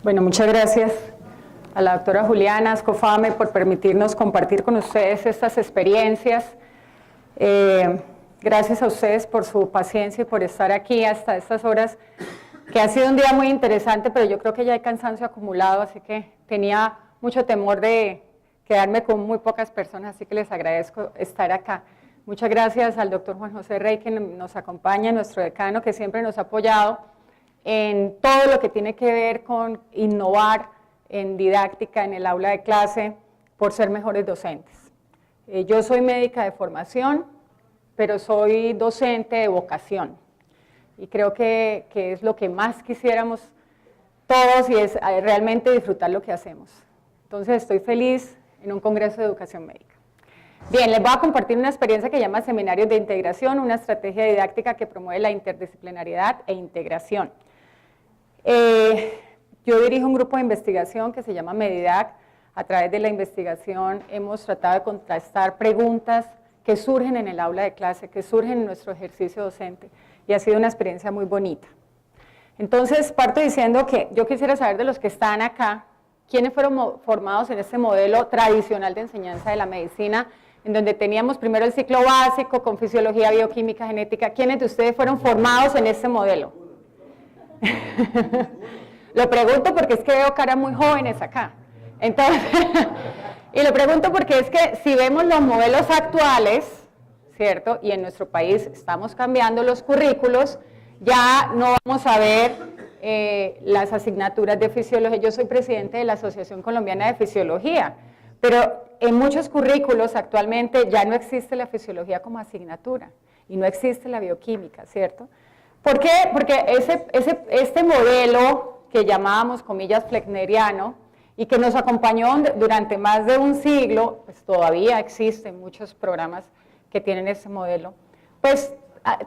Bueno, muchas gracias a la doctora Juliana Ascofame por permitirnos compartir con ustedes estas experiencias. Gracias a ustedes por su paciencia y por estar aquí hasta estas horas, que ha sido un día muy interesante, pero yo creo que ya hay cansancio acumulado, así que tenía mucho temor de quedarme con muy pocas personas, así que les agradezco estar acá. Muchas gracias al doctor Juan José Rey, que nos acompaña, nuestro decano, que siempre nos ha apoyado en todo lo que tiene que ver con innovar en didáctica en el aula de clase por ser mejores docentes. Yo soy médica de formación, pero soy docente de vocación y creo que es lo que más quisiéramos todos y es realmente disfrutar lo que hacemos. Entonces estoy feliz en un congreso de educación médica. Bien, les voy a compartir una experiencia que se llama Seminarios de Integración, una estrategia didáctica que promueve la interdisciplinariedad e integración. Yo dirijo un grupo de investigación que se llama Medidac. A través de la investigación hemos tratado de contrastar preguntas que surgen en el aula de clase, que surgen en nuestro ejercicio docente, y ha sido una experiencia muy bonita. Entonces, parto diciendo que yo quisiera saber de los que están acá, quiénes fueron formados en este modelo tradicional de enseñanza de la medicina, en donde teníamos primero el ciclo básico con fisiología, bioquímica, genética. ¿Quiénes de ustedes fueron formados en este modelo? Lo pregunto porque es que veo caras muy jóvenes acá. Entonces, y lo pregunto porque es que si vemos los modelos actuales, ¿cierto? Y en nuestro país estamos cambiando los currículos, ya no vamos a ver las asignaturas de fisiología. Yo soy presidente de la Asociación Colombiana de Fisiología, pero en muchos currículos actualmente ya no existe la fisiología como asignatura y no existe la bioquímica, ¿cierto? ¿Por qué? Porque este modelo que llamábamos, comillas, fleckneriano, y que nos acompañó durante más de un siglo, pues todavía existen muchos programas que tienen ese modelo, pues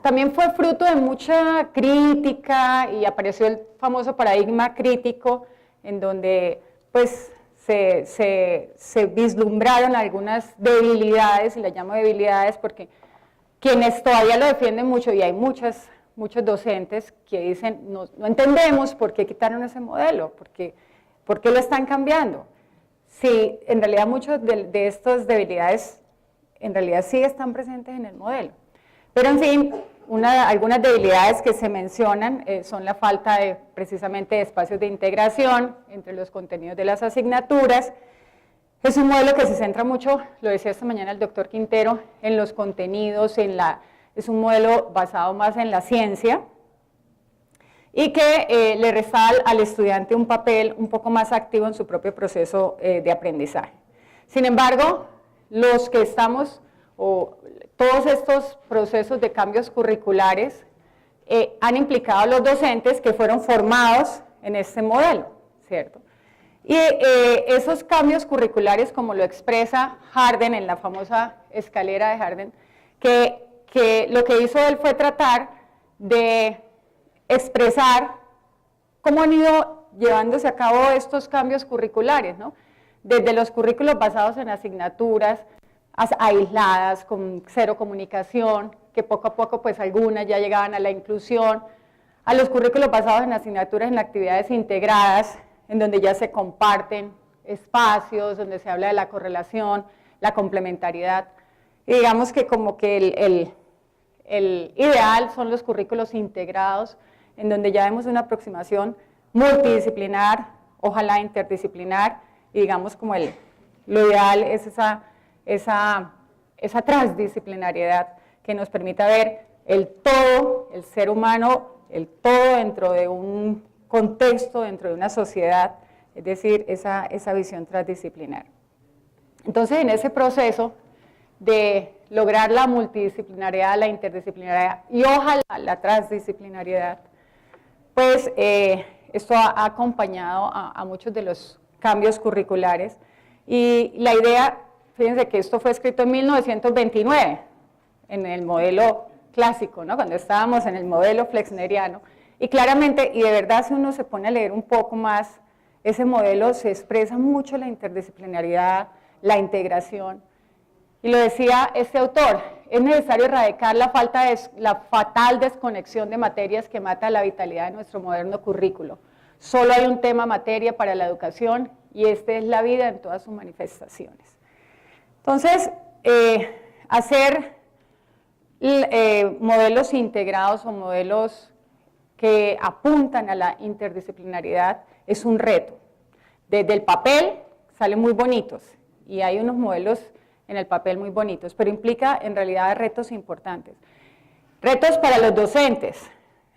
también fue fruto de mucha crítica y apareció el famoso paradigma crítico, en donde pues se vislumbraron algunas debilidades, y las llamo debilidades porque quienes todavía lo defienden mucho, y hay muchos docentes que dicen, no entendemos por qué quitaron ese modelo, ¿por qué lo están cambiando? Sí, en realidad muchas de estas debilidades en realidad sí están presentes en el modelo. Pero en fin, algunas debilidades que se mencionan son la falta de precisamente de espacios de integración entre los contenidos de las asignaturas. Es un modelo que se centra mucho, lo decía esta mañana el doctor Quintero, en los contenidos, es un modelo basado más en la ciencia y que le resta al estudiante un papel un poco más activo en su propio proceso de aprendizaje. Sin embargo, los que estamos, o todos estos procesos de cambios curriculares han implicado a los docentes que fueron formados en este modelo, ¿cierto? Y esos cambios curriculares, como lo expresa Harden en la famosa escalera de Harden, que lo que hizo él fue tratar de expresar cómo han ido llevándose a cabo estos cambios curriculares, ¿no? Desde los currículos basados en asignaturas aisladas, con cero comunicación, que poco a poco pues algunas ya llegaban a la inclusión, a los currículos basados en asignaturas en actividades integradas, en donde ya se comparten espacios, donde se habla de la correlación, la complementariedad, y digamos que como que el ideal son los currículos integrados, en donde ya vemos una aproximación multidisciplinar, ojalá interdisciplinar, y digamos como lo ideal es esa transdisciplinariedad que nos permita ver el todo, el ser humano, el todo dentro de un contexto, dentro de una sociedad, es decir, esa visión transdisciplinar. Entonces, en ese proceso de lograr la multidisciplinariedad, la interdisciplinariedad y ojalá la transdisciplinariedad, pues esto ha acompañado a muchos de los cambios curriculares, y la idea, fíjense que esto fue escrito en 1929, en el modelo clásico, ¿no? Cuando estábamos en el modelo flexneriano, y claramente, y de verdad si uno se pone a leer un poco más, ese modelo se expresa mucho la interdisciplinariedad, la integración, y lo decía este autor, es necesario erradicar la fatal desconexión de materias que mata la vitalidad de nuestro moderno currículo. Solo hay un tema materia para la educación y este es la vida en todas sus manifestaciones. Entonces, hacer modelos integrados o modelos que apuntan a la interdisciplinariedad es un reto. Desde el papel salen muy bonitos y hay unos modelos en el papel muy bonitos, pero implica en realidad retos importantes. Retos para los docentes,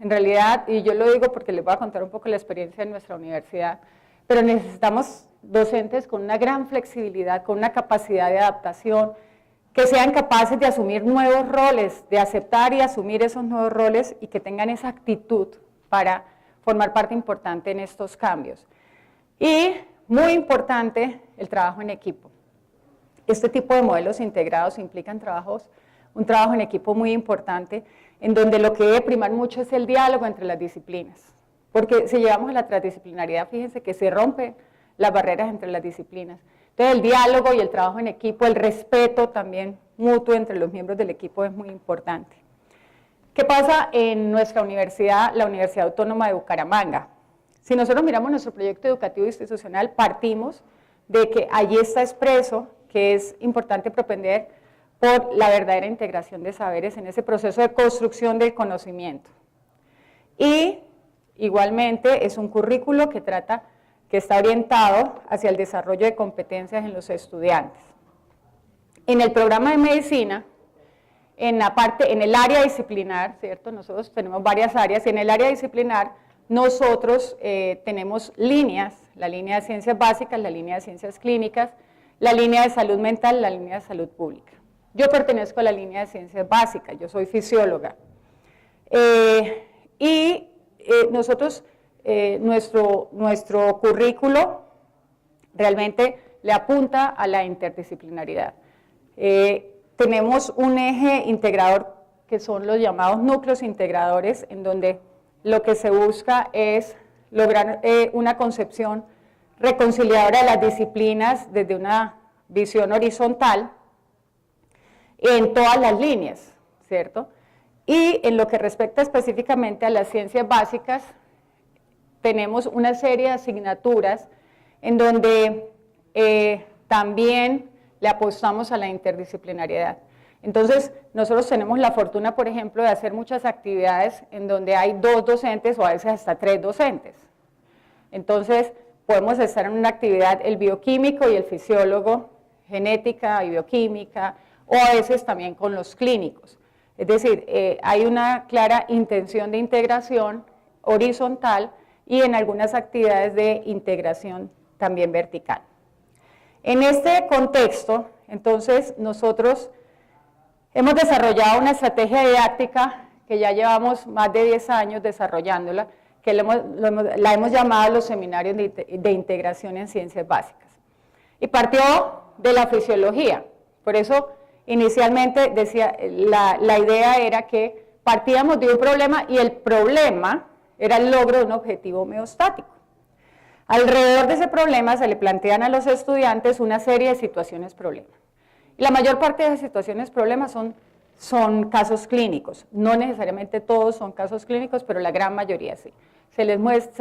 en realidad, y yo lo digo porque les voy a contar un poco la experiencia en nuestra universidad, pero necesitamos docentes con una gran flexibilidad, con una capacidad de adaptación, que sean capaces de asumir nuevos roles, de aceptar y asumir esos nuevos roles y que tengan esa actitud para formar parte importante en estos cambios. Y muy importante, el trabajo en equipo. Este tipo de modelos integrados implican un trabajo en equipo muy importante, en donde lo que debe primar mucho es el diálogo entre las disciplinas. Porque si llegamos a la transdisciplinariedad, fíjense que se rompen las barreras entre las disciplinas. Entonces el diálogo y el trabajo en equipo, el respeto también mutuo entre los miembros del equipo es muy importante. ¿Qué pasa en nuestra universidad, la Universidad Autónoma de Bucaramanga? Si nosotros miramos nuestro proyecto educativo institucional, partimos de que allí está expreso que es importante propender por la verdadera integración de saberes en ese proceso de construcción del conocimiento. Y igualmente es un currículo que está orientado hacia el desarrollo de competencias en los estudiantes. En el programa de medicina, en el área disciplinar, ¿cierto? Nosotros tenemos varias áreas, y en el área disciplinar nosotros tenemos líneas, la línea de ciencias básicas, la línea de ciencias clínicas, la línea de salud mental, la línea de salud pública. Yo pertenezco a la línea de ciencias básicas, yo soy fisióloga. Nosotros, nuestro currículo realmente le apunta a la interdisciplinaridad. Tenemos un eje integrador que son los llamados núcleos integradores, en donde lo que se busca es lograr una concepción reconciliadora de las disciplinas desde una visión horizontal en todas las líneas, ¿cierto? Y en lo que respecta específicamente a las ciencias básicas, tenemos una serie de asignaturas en donde también le apostamos a la interdisciplinariedad. Entonces, nosotros tenemos la fortuna, por ejemplo, de hacer muchas actividades en donde hay 2 docentes o a veces hasta 3 docentes. Entonces, podemos estar en una actividad el bioquímico y el fisiólogo, genética y bioquímica, o a veces también con los clínicos. Es decir, hay una clara intención de integración horizontal y en algunas actividades de integración también vertical. En este contexto, entonces, nosotros hemos desarrollado una estrategia didáctica que ya llevamos más de 10 años desarrollándola, que la hemos llamado los seminarios de integración en ciencias básicas. Y partió de la fisiología, por eso inicialmente decía, la idea era que partíamos de un problema y el problema era el logro de un objetivo homeostático. Alrededor de ese problema se le plantean a los estudiantes una serie de situaciones problema. Y la mayor parte de las situaciones problemas son casos clínicos, no necesariamente todos son casos clínicos, pero la gran mayoría sí. Se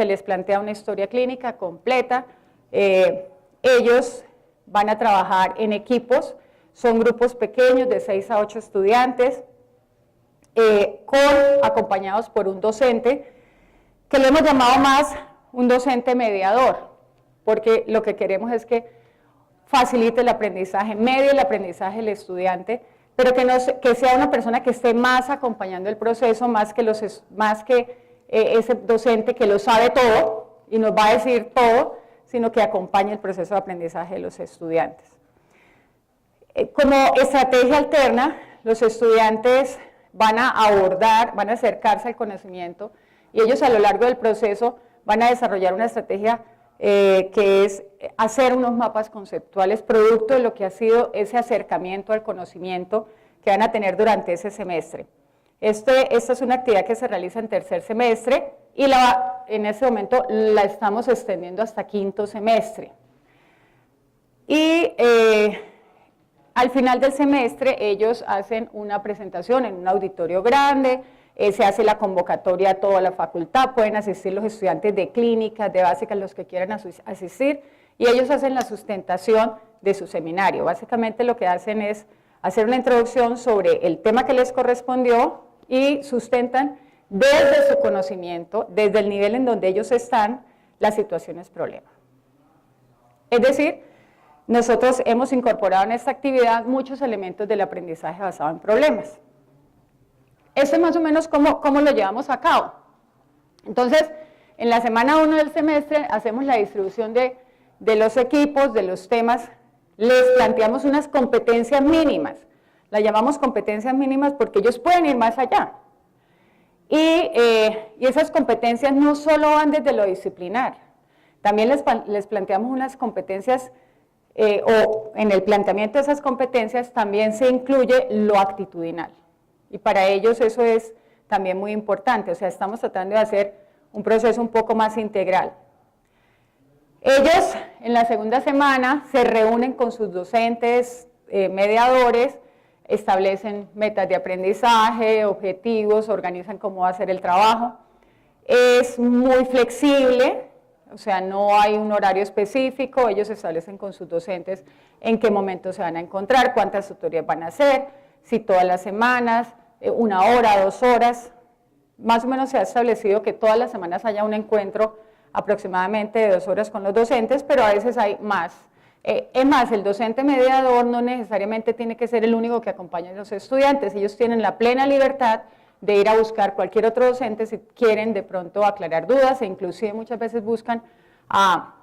les plantea una historia clínica completa, ellos van a trabajar en equipos, son grupos pequeños de 6 a 8 estudiantes, acompañados por un docente, que lo hemos llamado más un docente mediador, porque lo que queremos es que facilite el aprendizaje, medie el aprendizaje del estudiante, pero que sea una persona que esté más acompañando el proceso, más que ese docente que lo sabe todo y nos va a decir todo, sino que acompañe el proceso de aprendizaje de los estudiantes. Como estrategia alterna, los estudiantes van a acercarse al conocimiento y ellos a lo largo del proceso van a desarrollar una estrategia que es hacer unos mapas conceptuales producto de lo que ha sido ese acercamiento al conocimiento que van a tener durante ese semestre. Esta es una actividad que se realiza en tercer semestre y en ese momento la estamos extendiendo hasta quinto semestre. Y al final del semestre ellos hacen una presentación en un auditorio grande, se hace la convocatoria a toda la facultad, pueden asistir los estudiantes de clínicas, de básicas, los que quieran asistir, y ellos hacen la sustentación de su seminario. Básicamente lo que hacen es hacer una introducción sobre el tema que les correspondió y sustentan desde su conocimiento, desde el nivel en donde ellos están, las situaciones problema. Es decir, nosotros hemos incorporado en esta actividad muchos elementos del aprendizaje basado en problemas. Esto es más o menos cómo lo llevamos a cabo. Entonces, en la semana 1 del semestre hacemos la distribución de los equipos, de los temas, les planteamos unas competencias mínimas. Las llamamos competencias mínimas porque ellos pueden ir más allá. Y esas competencias no solo van desde lo disciplinar, también les planteamos unas competencias, o en el planteamiento de esas competencias también se incluye lo actitudinal. Y para ellos eso es también muy importante, o sea, estamos tratando de hacer un proceso un poco más integral. Ellos en la segunda semana se reúnen con sus docentes, mediadores, establecen metas de aprendizaje, objetivos, organizan cómo va a ser el trabajo. Es muy flexible, o sea, no hay un horario específico, ellos establecen con sus docentes en qué momento se van a encontrar, cuántas tutorías van a hacer, si todas las semanas, 1 hora, 2 horas. Más o menos se ha establecido que todas las semanas haya un encuentro aproximadamente de 2 horas con los docentes, pero a veces hay más. Es más, el docente mediador no necesariamente tiene que ser el único que acompañe a los estudiantes, ellos tienen la plena libertad de ir a buscar cualquier otro docente si quieren de pronto aclarar dudas, e inclusive muchas veces buscan a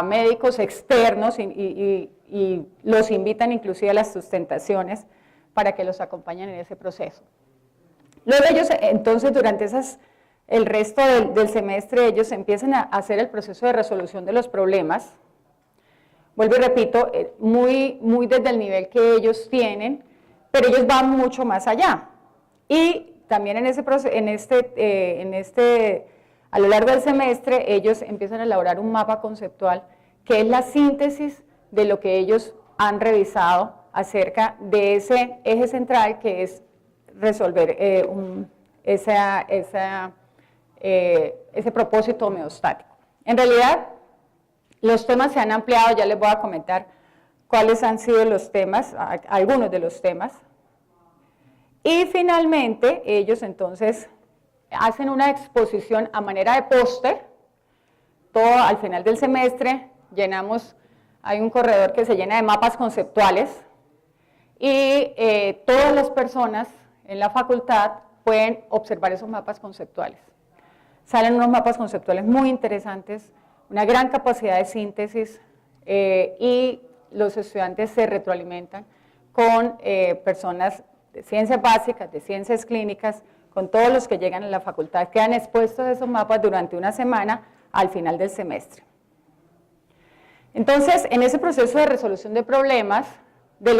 médicos externos y los invitan inclusive a las sustentaciones para que los acompañen en ese proceso. Luego ellos, entonces, durante el resto del semestre, ellos empiezan a hacer el proceso de resolución de los problemas. Vuelvo y repito, muy desde el nivel que ellos tienen, pero ellos van mucho más allá. Y también a lo largo del semestre, ellos empiezan a elaborar un mapa conceptual que es la síntesis de lo que ellos han revisado acerca de ese eje central que es resolver ese propósito homeostático. En realidad, los temas se han ampliado, ya les voy a comentar cuáles han sido los temas, algunos de los temas. Y finalmente, ellos entonces hacen una exposición a manera de póster, todo al final del semestre, hay un corredor que se llena de mapas conceptuales, y todas las personas en la facultad pueden observar esos mapas conceptuales. Salen unos mapas conceptuales muy interesantes, una gran capacidad de síntesis, y los estudiantes se retroalimentan con personas de ciencias básicas, de ciencias clínicas, con todos los que llegan a la facultad, quedan expuestos a esos mapas durante una semana al final del semestre. Entonces, en ese proceso de resolución de problemas, de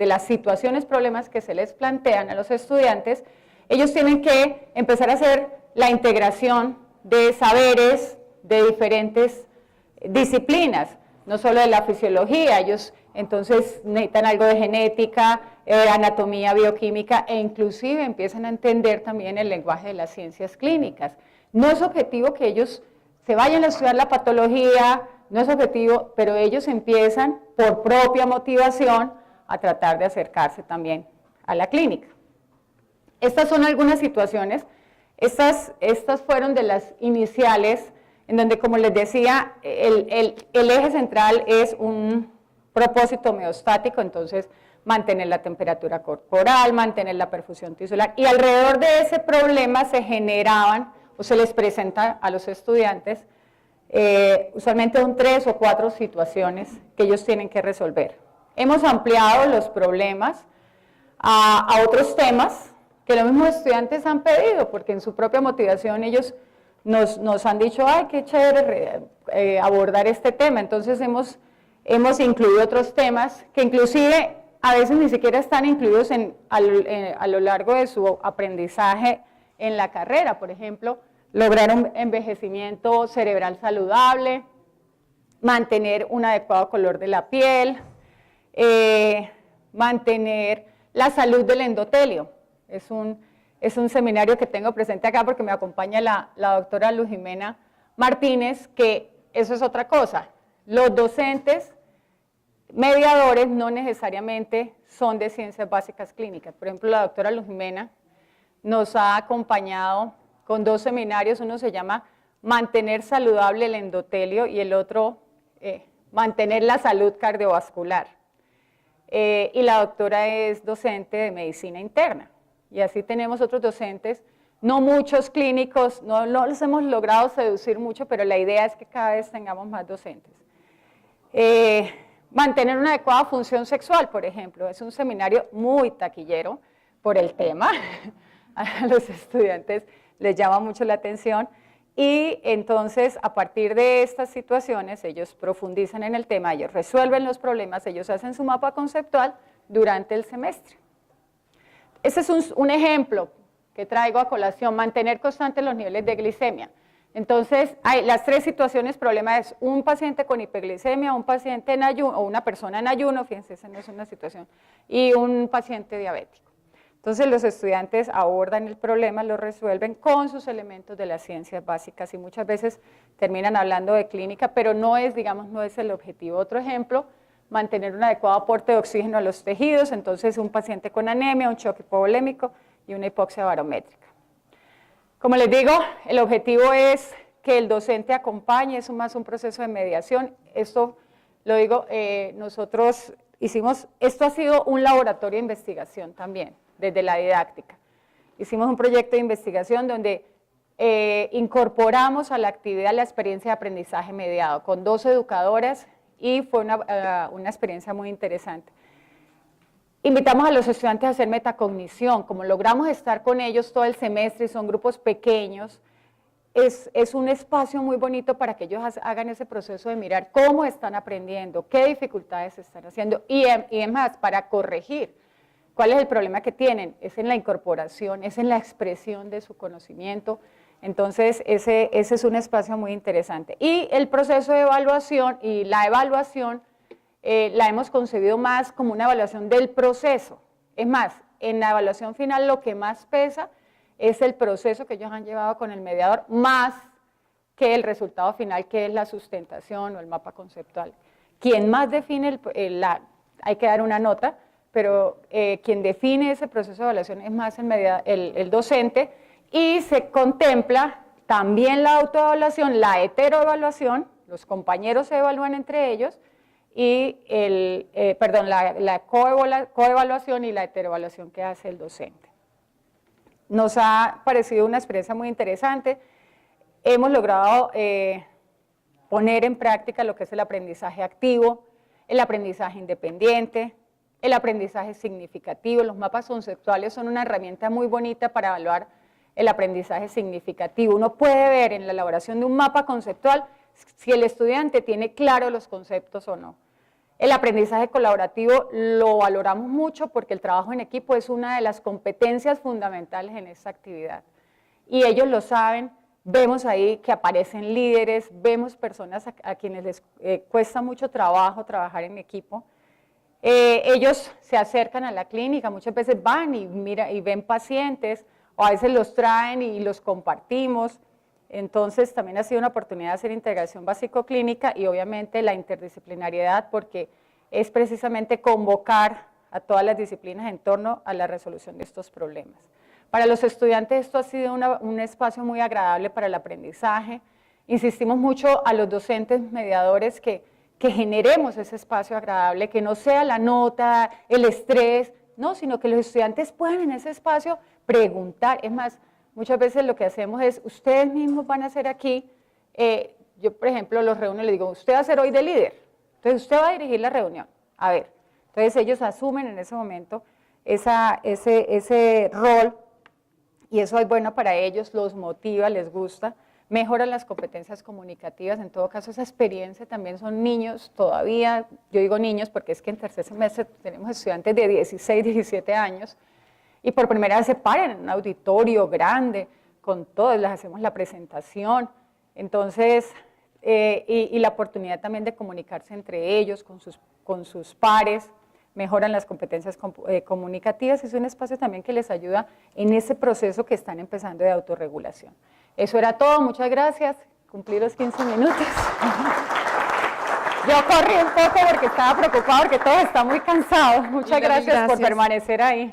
las situaciones problemas que se les plantean a los estudiantes, ellos tienen que empezar a hacer la integración de saberes de diferentes disciplinas, no solo de la fisiología, ellos entonces necesitan algo de genética, anatomía, bioquímica, e inclusive empiezan a entender también el lenguaje de las ciencias clínicas. No es objetivo que ellos se vayan a estudiar la patología, no es objetivo, pero ellos empiezan por propia motivación a tratar de acercarse también a la clínica. Estas son algunas situaciones, estas fueron de las iniciales, en donde, como les decía, el eje central es un propósito homeostático, entonces mantener la temperatura corporal, mantener la perfusión tisular, y alrededor de ese problema se generaban, o se les presenta a los estudiantes, usualmente son 3 o 4 situaciones que ellos tienen que resolver. Hemos ampliado los problemas a otros temas que los mismos estudiantes han pedido, porque en su propia motivación ellos nos han dicho, ay, qué chévere abordar este tema. Entonces hemos incluido otros temas que inclusive a veces ni siquiera están incluidos a lo largo de su aprendizaje en la carrera. Por ejemplo, lograr un envejecimiento cerebral saludable, mantener un adecuado color de la piel, mantener la salud del endotelio. Es un es un seminario que tengo presente acá porque me acompaña la doctora Luz Jimena Martínez, que eso es otra cosa. Los docentes mediadores no necesariamente son de ciencias básicas clínicas. Por ejemplo, la doctora Luz Jimena nos ha acompañado con 2 seminarios, uno se llama Mantener saludable el endotelio y el otro Mantener la salud cardiovascular. Y la doctora es docente de medicina interna. Y así tenemos otros docentes, no muchos clínicos, no los hemos logrado seducir mucho, pero la idea es que cada vez tengamos más docentes. Mantener una adecuada función sexual, por ejemplo, es un seminario muy taquillero por el tema, a los estudiantes les llama mucho la atención, y entonces a partir de estas situaciones ellos profundizan en el tema, ellos resuelven los problemas, ellos hacen su mapa conceptual durante el semestre. Ese es un ejemplo que traigo a colación, mantener constantes los niveles de glicemia. Entonces, hay las 3 situaciones, problema es un paciente con hiperglicemia, un paciente en ayuno, o una persona en ayuno, fíjense, esa no es una situación, y un paciente diabético. Entonces, los estudiantes abordan el problema, lo resuelven con sus elementos de las ciencias básicas y muchas veces terminan hablando de clínica, pero no es, digamos, no es el objetivo. Otro ejemplo, mantener un adecuado aporte de oxígeno a los tejidos, entonces un paciente con anemia, un choque hipovolémico y una hipoxia barométrica. Como les digo, el objetivo es que el docente acompañe, es más un proceso de mediación. Esto lo digo, nosotros hicimos, esto ha sido un laboratorio de investigación también, desde la didáctica. Hicimos un proyecto de investigación donde incorporamos a la actividad la experiencia de aprendizaje mediado con 2 educadoras y fue una experiencia muy interesante. Invitamos a los estudiantes a hacer metacognición, como logramos estar con ellos todo el semestre y son grupos pequeños, es un espacio muy bonito para que ellos hagan ese proceso de mirar cómo están aprendiendo, qué dificultades están haciendo y además para corregir cuál es el problema que tienen, es en la incorporación, es en la expresión de su conocimiento, entonces ese es un espacio muy interesante. Y el proceso de evaluación y la evaluación la hemos concebido más como una evaluación del proceso. Es más, en la evaluación final lo que más pesa es el proceso que ellos han llevado con el mediador, más que el resultado final, que es la sustentación o el mapa conceptual. Quien más define, hay que dar una nota, pero quien define ese proceso de evaluación es más el docente, y se contempla también la autoevaluación, la heteroevaluación, los compañeros se evalúan entre ellos, y la coevaluación y la heteroevaluación que hace el docente. Nos ha parecido una experiencia muy interesante, hemos logrado poner en práctica lo que es el aprendizaje activo, el aprendizaje independiente, el aprendizaje significativo. Los mapas conceptuales son una herramienta muy bonita para evaluar el aprendizaje significativo. Uno puede ver en la elaboración de un mapa conceptual si el estudiante tiene claro los conceptos o no. El aprendizaje colaborativo lo valoramos mucho porque el trabajo en equipo es una de las competencias fundamentales en esta actividad. Y ellos lo saben, vemos ahí que aparecen líderes, vemos personas a quienes les cuesta mucho trabajo trabajar en equipo. Ellos se acercan a la clínica, muchas veces van y ven pacientes, o a veces los traen y los compartimos. Entonces también ha sido una oportunidad de hacer integración básico-clínica y obviamente la interdisciplinariedad, porque es precisamente convocar a todas las disciplinas en torno a la resolución de estos problemas. Para los estudiantes esto ha sido un espacio muy agradable para el aprendizaje. Insistimos mucho a los docentes mediadores que generemos ese espacio agradable, que no sea la nota, el estrés, no, sino que los estudiantes puedan en ese espacio preguntar. Es más, muchas veces lo que hacemos es, ustedes mismos van a hacer aquí, yo por ejemplo los reúno y les digo, usted va a ser hoy de líder, entonces usted va a dirigir la reunión, a ver, entonces ellos asumen en ese momento ese rol y eso es bueno para ellos, los motiva, les gusta, mejoran las competencias comunicativas, en todo caso esa experiencia también son niños todavía, yo digo niños porque es que en tercer semestre tenemos estudiantes de 16, 17 años, y por primera vez se paran en un auditorio grande, con todos, les hacemos la presentación, entonces, y la oportunidad también de comunicarse entre ellos, con sus pares, mejoran las competencias comunicativas. Es un espacio también que les ayuda en ese proceso que están empezando de autorregulación. Eso era todo, muchas gracias. Cumplí los 15 minutos. Yo corrí un poco porque estaba preocupada porque todos están muy cansados. Muchas gracias por permanecer ahí.